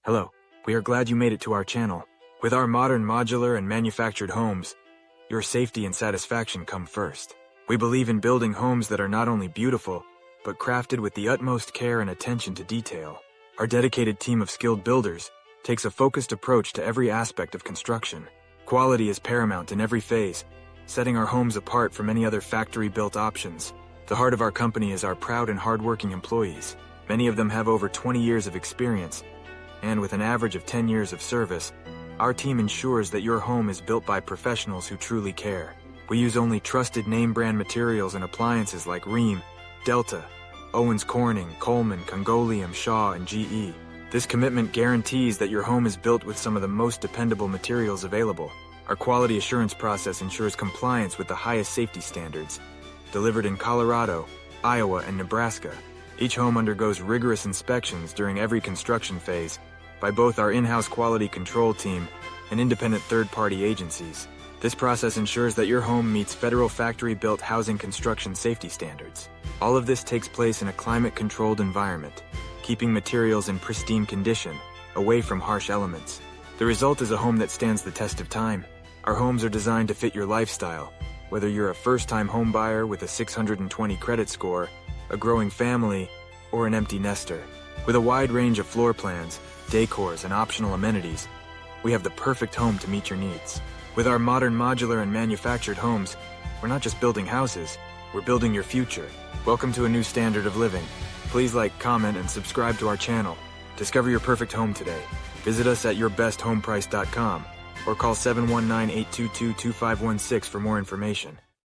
Hello, we are glad you made it to our channel. With our modern modular and manufactured homes, your safety and satisfaction come first. We believe in building homes that are not only beautiful, but crafted with the utmost care and attention to detail. Our dedicated team of skilled builders takes a focused approach to every aspect of construction. Quality is paramount in every phase, setting our homes apart from any other factory-built options. The heart of our company is our proud and hardworking employees. Many of them have over 20 years of experience, and with an average of 10 years of service, our team ensures that your home is built by professionals who truly care. We use only trusted name-brand materials and appliances like Rheem, Delta, Owens Corning, Coleman, Congolium, Shaw, and GE. This commitment guarantees that your home is built with some of the most dependable materials available. Our quality assurance process ensures compliance with the highest safety standards. Delivered in Colorado, Iowa, and Nebraska, each home undergoes rigorous inspections during every construction phase by both our in-house quality control team and independent third-party agencies. This process ensures that your home meets federal factory-built housing construction safety standards. All of this takes place in a climate-controlled environment, keeping materials in pristine condition, away from harsh elements. The result is a home that stands the test of time. Our homes are designed to fit your lifestyle, whether you're a first-time home buyer with a 620 credit score, a growing family, or an empty nester. With a wide range of floor plans, decors, and optional amenities, we have the perfect home to meet your needs. With our modern modular and manufactured homes, we're not just building houses, we're building your future. Welcome to a new standard of living. Please like, comment, and subscribe to our channel. Discover your perfect home today. Visit us at yourbesthomeprice.com or call 719-822-2516 for more information.